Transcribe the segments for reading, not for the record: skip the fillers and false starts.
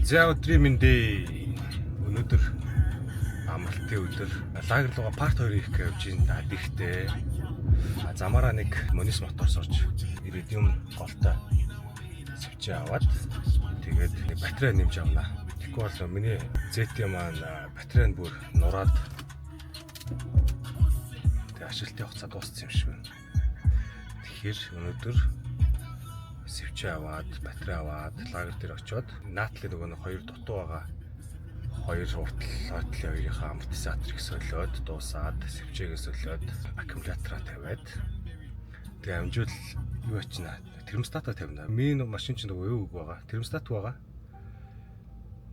За өдрийн мэндэ. Өнөөдөр амралтын өдөр. Лагер руугаа парт 2 хийх гэж явж байна. Дихтэй. Замаараа нэг монис моторс орж ирээдүйн голтой сэвчээ аваад тэгээд батарей нэмж авнаа. Тэгэхгүй бол миний ZT маань батарей нь бүр нураад тэгээд ашиглалтын хугацаа дууссан юм шиг байна. Тэгэхээр өнөөдөр сэвчээ аваад, батарей аваад лагер дээр очиод наатлын нөгөө нэг хоёр дутуу байгаа хоёр уртлын хоёрынхаа амортизаторыг солиод дуусаад сэвчээгээ солиод аккумулятораа тавиад тэгээ амжуул юу ачна термостатаа тавина. Миний машин чинь нөгөө юу байгаа термостат байгаа.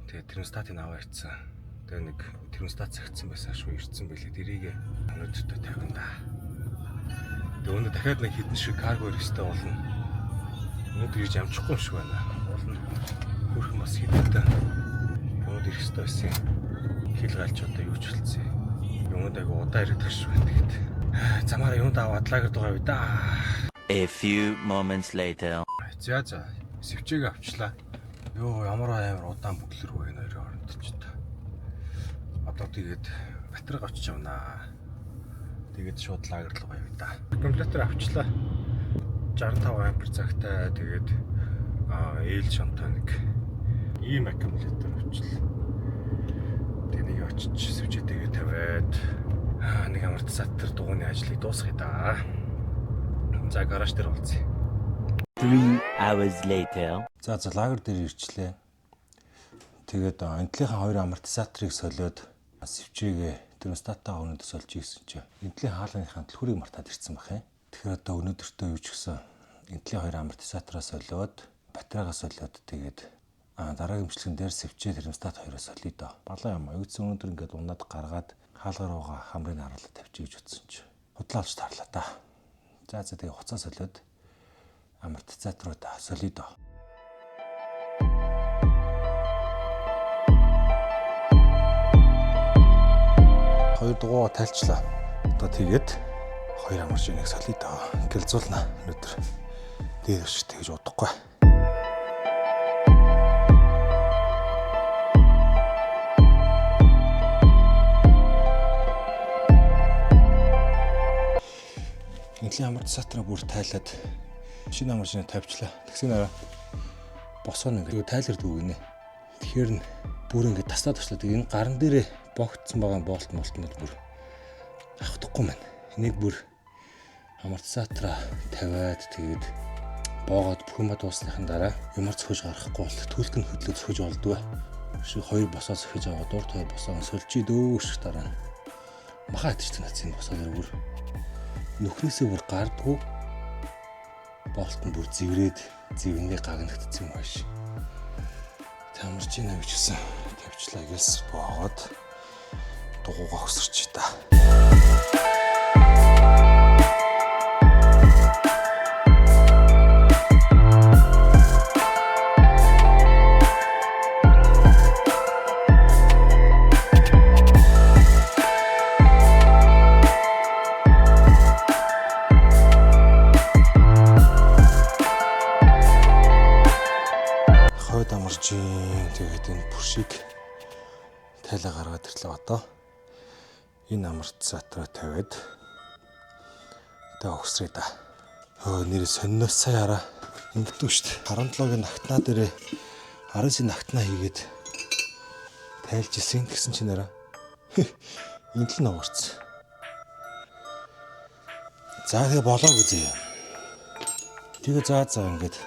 Тэгээ термостатыг аваа ицсэн. Тэгээ нэг термостат цагтсан байсан шүү ирсэн байлээ. Дэрийг өнөөдөртөө тавина да. Тэгээ өнөө дахиад нэг хідэн шиг карго өргөстэй болно. Өнөөдөр ирж амжихгүй юм шиг байна. Болно. Хөрх бас хідэлтэй. Өнөөдөр ирэх ёстой байсан. Хил гальч одоо юу ч болцсон. Юунд айгу удаа ирэх шүү тэгээд. Замаараа юунд аваад лагерд байгаа вэ да. A few moments later. За сэвчээг авчлаа. Йоо ямар амар удаан бүглэр вэ нэрээ оронд ч та. Одоо тэгээд батарей авчиж авнаа. Тэгээд шууд лагер руу явъя да. Аккумулятор авчлаа. 65 ампер цагтай тэгээд ээл шонтой нэг ийм аккумулятор авчлаа. Тэгээд нэг очиж сэвчээтэйгээ тавиад нэг амортизатор дугууны ажлыг дуусгая да. За гараж дээр болцъё. 3 hours later. За лагер дээр ирчлээ. Тэгээд энтлийнхаа хоёр амортизаторыг солиод сэвчээгээ термостатаа өнөдөө сольж ийсэн чинь энтлийн хаалганыхаа түлхүүрийг мартаад ирсэн байх юм. Тэгэхээр одоо өнөөдөртөө юу ч гэсэн энтлийн хоёр амортизатороо солиод батарейгаа солиод тэгээд дараагийн имчилгэн дээр сэвчээ термостат хоёроо солиё доо. Балаа юм. Өвцөн өнөөдөр ингээд унаад гаргаад хаалгаар руугаа хамрыг харуулаад тавьчих гэж утсан чи. Худлаалж тарлаа та. За тэгээ хуцаа солиод амортизатороо солиё доо. Хоёр дугуйгаа тайлчлаа. Одоо тэгээд хоёр амаршиныг солиё доо. Гэлзуулна өнөөдөр. Дээр өш тэгж удахгүй. Энтлийн амортизатороо бүр тайлаад шинэ амаршиныг тавьчлаа. Тэгсэн дараа босгоно ингээд тайлэр дүүгэнэ. Тэгэхээр нь бүр ингээд таслаад очлаа. Тэгээ энэ гарн дээрээ богдсон байгаа болтнууд бүр авахдахгүй маань. Энийг бүр амортизатороо тавиад тэгээд боогод бүхэн дуусныхан дараа ямар зөхөж гарахгүй бол түлх нь хөдлөө зөхөж болдгоо. Шиг хоёр босоо зөхөж аваа дурт хоёр босоо сольчий дөөш дараа нь махаа атчихсан нацын босоо дээр бүр нүхнээсээ бүр гардггүй болт нь бүр зэврээд зэвнээ гагнагдсан юм байна. Тамарч ийн авч гисэн тавьчлаа гэлс боогод дугуйгаа өсөрч та. Тэгээд энэ бүршийг тайлаа гаргаад ирлээ одоо. Энэ амортизатороо тавиад тэгээ өгсрээ да. Нэр сонноос саяараа ингэдэггүй шүү дээ. 17-гийн нагтнаа дээрээ 19-ийн нагтнаа хийгээд тайлж исэн гэсэн чинь нэраа энэ л нуурц. За тэгээ болоог үзье. Тэгээ за ингээд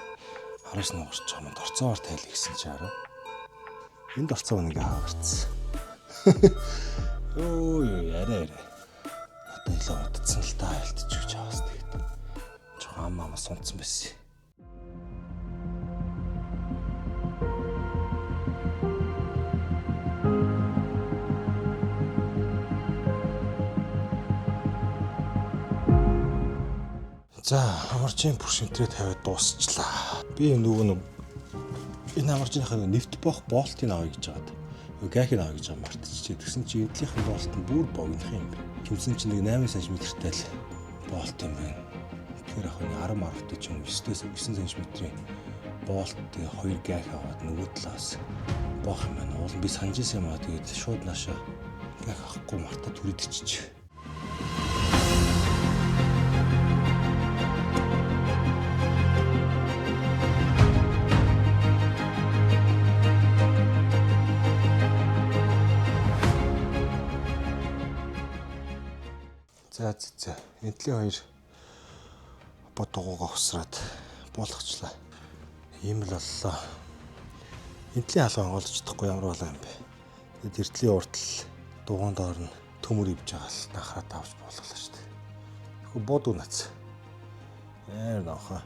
хараш нуурч байгаа юм дорцоор тайлах гэсэн чи хараа. Энд орцоо нэг хаварцсан. Өө яриа. Одоо илүү удацсан л та айлтчих гэж хаас тэгээд. Жохоо амаа сунцсан байсан. За амарчин бүршинтрээ тавиад дуусчлаа. Би нөгөө энэ амарчныхаа нэвт бох болтыг авъя гэж байгаад. Гахыг авъя гэж байгаа мартчихжээ. Тэгсэн чи эдлийнхэн болт нь бүр богинох юм бэ. Хэмсэн чи нэг 8 см-тай л болт юм байна. Тэгэхээр ах нь 10 маргатай ч юм 9-9 см болт тэгээ 2 гах аваад нөгөө талаас боох юм байна. Уул би санаж ирсэн юм аа. Тэгээд шууд наашаа яг ахгүй марта түрээдчихэж. За. Энтлийн хоёр бодгоогоо усраад буулгачлаа. Ийм л боллоо. Энтлийн хаалга олж чадахгүй ямар болоо юм бэ? Тэгэд эртлийн уртл дугуун доор нь төмөр ивж байгаа л нахраад авч буулгалаа шүү дээ. Тэгэхгүй бод унац. Нохоо.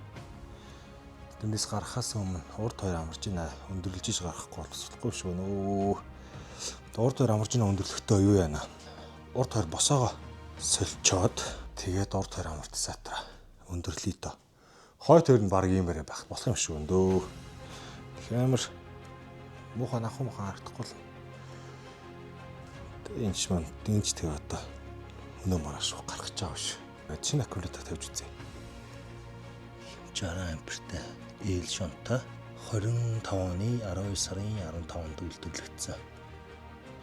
Тэндээс гарахаас өмнө урд хоёр амарч ийна өндөрлөж иж гарахгүй болохгүй шүү нөө. Урд хоёр амарч ийна өндөрлөхдөө юу яана? Урд хоёр босоогоо сольчоод тэгээд урд хоёр амортизатора өндөрлөе доо. Хой төр нь баг ийм барай байх болох юм шүү өндөө. Хэмэр муухай нахуу харагдахгүй л. Энд ч мань дэнж тэг одоо өнөө маргааш гарах гэж байгаа шүү. Шинэ аккумулятор тавьж үзье. 60 ампертай ээл шонтой 25 оны 12 сарын 15-нд үйлдвэрлэгдсэн.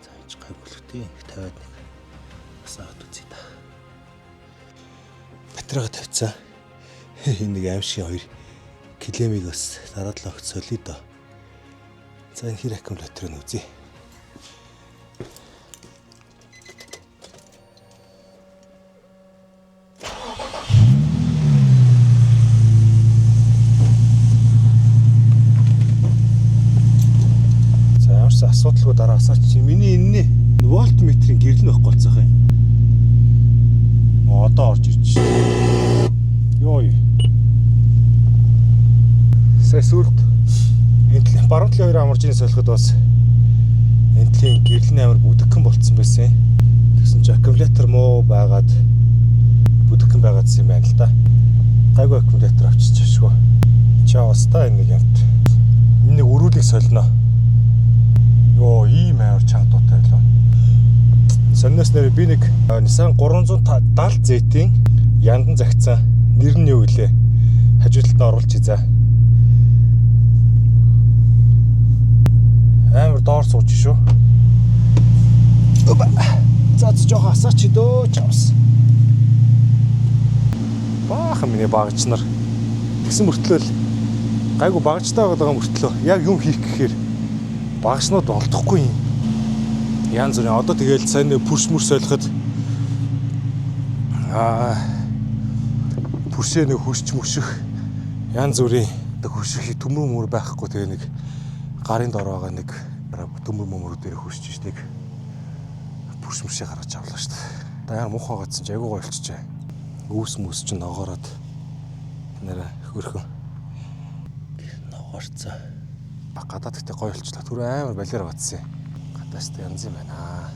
За энэ гайхалтай 51 сард үзье та. Батарейга тавьцаа. Энэ нэг аимшиг хоёр киломиг бас дараад л огт солио доо. За энэ хэр аккумулятор нь үзье. За ямарсан асуудалгүй дараасаа чи миний энэний вольтметрийн гэрэл нь байхгүй болцох юм. Одоо орж ирж байна. Йой. Сэсүрт энтлийн баруунтлын хоёр амаржийн солиход бас энтлийн гэрэл нь амар бүдэгхэн болцсон байсан. Тэгсэн чи аккумулятор муу байгаад бүдэгхэн байгаад юм байна л да. Гайгүй аккумулятор авчиж шүү. Чаа бас та энэ нэг юмт. Энэ нэг өрүүлэг солино. Йоо ийм амар чанга дуутай байлаа. Сонноос нэр би нэг Nissan 370 Z-ийн яндан загцсан нэр нь юу вэ? Хажуу талд нь оруулж за. Амар доор сууж шүү. За жоох асаач дөө чамс. Баахан миний багч нар тэгсэн мөртлөө гайгүй багчтай байгаа мөртлөө яг юм хийх гэхээр багшнууд олдохгүй юм. Янз бүрийн одоо тэгэл сайн пүрш мөр солиход пүршээ нэг хөшч мөшөх янз бүрийн одоо хөшөх төмөр мөр байхгүй тэгээ нэг гарын дор байгаа нэг төмөр мөмөр дээр хөшч нэг пүрш мөршээ гаргаж авлаа шүү дээ. Даяар муухай гадсан ч айгуу гоё болчихжээ. Өвс мөс ч ногоороод нэрэ хөрхөн ногоорцоо. Гадаад ихтэй гоё болчлаа. Түр амар балиар батсан. Гадаастай янз юм байна.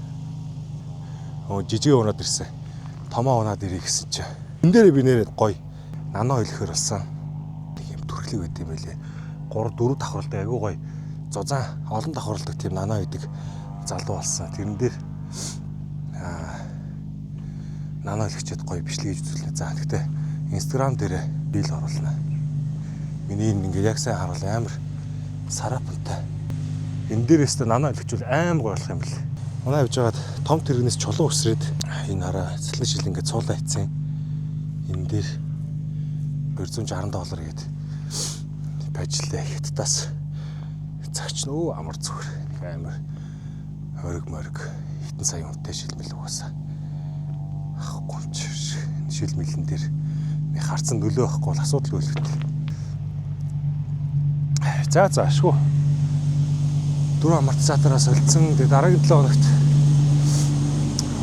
Жижиг унаад ирсэн. Томоо унаад ирэх гэсэн чи. Энд дээр би нэрээ гоё нано хэлэхэр болсон. Тэг юм төрхлөг байт юм байлээ. 3 4 давхралтай айгуу гоё. Зузаан олон давхралдаг тийм нано гэдэг залуу болсон. Тэрэн дээр нано хэлчихэд гоё бичлэг хийж үзүүлнэ. За гэхдээ Instagram дээр бийл оруулна. Миний ингээд яг сайн харуул амар сарапантай. Энэ дээрээс та нано хэлчихвэл аим гоё болох юм бэл. Манай явж байгаад том тэрэгнээс чулуу өсрээд энэ хараа цэцлэн шил ингээд цуулаа хийцэн. Энэ дээр $260 гээд бажилаа хятадаас цагч нөө амар зүгээр нэг амар хориг хитэн сая үнэтэй шилмэл угаасаа. Ахгүй ч шилмэлэн дээр нэг харцсан нөлөө байхгүй бол асуудал үлдэх. За шүү. 4 амортизатороо солилцсон. Тэгээ дараагийн 7 хоногт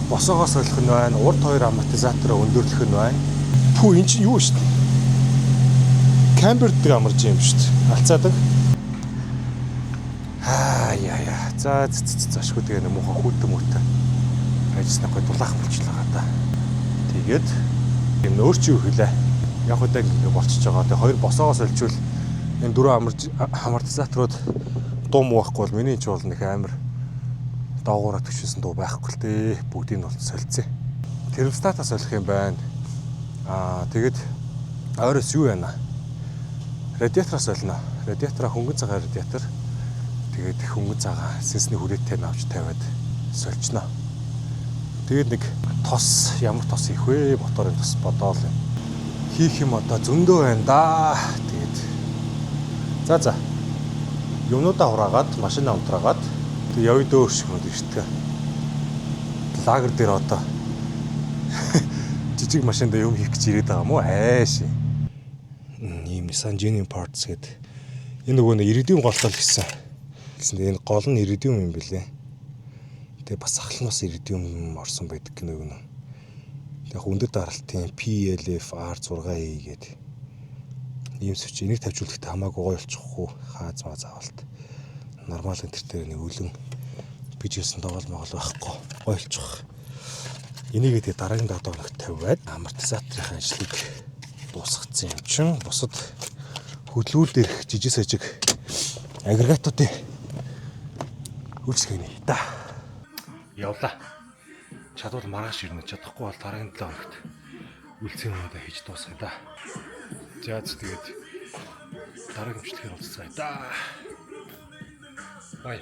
босоогоо солих нь байна. Урд 2 амортизатороо өндөрлөх нь байна. Пүү эн чинь юу шүү дээ? Камбердэг амарж юм шүү дээ. Алцаадаг. Яа. За шүү тэгээ нэг муухай хүүтэн мөтэ. Ажиснаа гой дулаах болчихлоо да. Тэгээд юм өөр чи юу хэлээ. Яг удаа ингэ болчихж байгаа. Тэгээ 2 босоогоо соличвол энэ 4 амортизаторууд дум байхгүй бол миний ч бол нэг амар доогуура төчсөн дуу байхгүй л дээ. Бүгдийг нь бол солилцсон. Термостатаа солих юм байна. Тэгээд ойроос юу яана? Радиатороо солино. Радиатороо хөнгөн цагаан радиатор. Тэгээд хөнгөн цагаан сэнсний хүрээтэй навч тавиад сольжно. Тэгээд нэг тос ямар тос их вэ? Моторын тос бодоол юм. Хийх юм одоо зөндөө байна да. Тэгээд за юмнуудаа хураагаад машин амтраагаад тэг явъя дөөр шиг юм дээ. Лагер дээр одоо жижиг машинда юм хийх гэж ирээд байгаа мó айш. Ийм Nissan Genuine Parts гэдэг энэ нөгөө нэг иридиум голтол гэсэн. Энэ гол нь иридиум юм билээ. Тэгээ бас ахлан бас иридиум орсон байдаг гэнэ өгнө. Яг өндөр даралтын PLF R6E гэдэг ийм сүч энийг тавьжуулахдаа хамаагүй гоё болчихгүй хаазмаа заавалт. Нормал интертер нэг үлэн бижсэн доогол монгол байхгүй гоё болчих. Энийг тэгээ дараагийн дагуулгад тавиад амортизаторын ажлыг дуусгацсан юм чин бусад хөдөлгүүр дээрх жижиг сажиг агрегатуудын үйлчлэгээний да. Явла. Чадвал маргааш ирнэ. Чадахгүй бол дараагийн 7 хоногт үлцэн өнөдөө хийж дуусгая да. За тэгээд дараагийн бичлэгээр уулзъя да. Бай.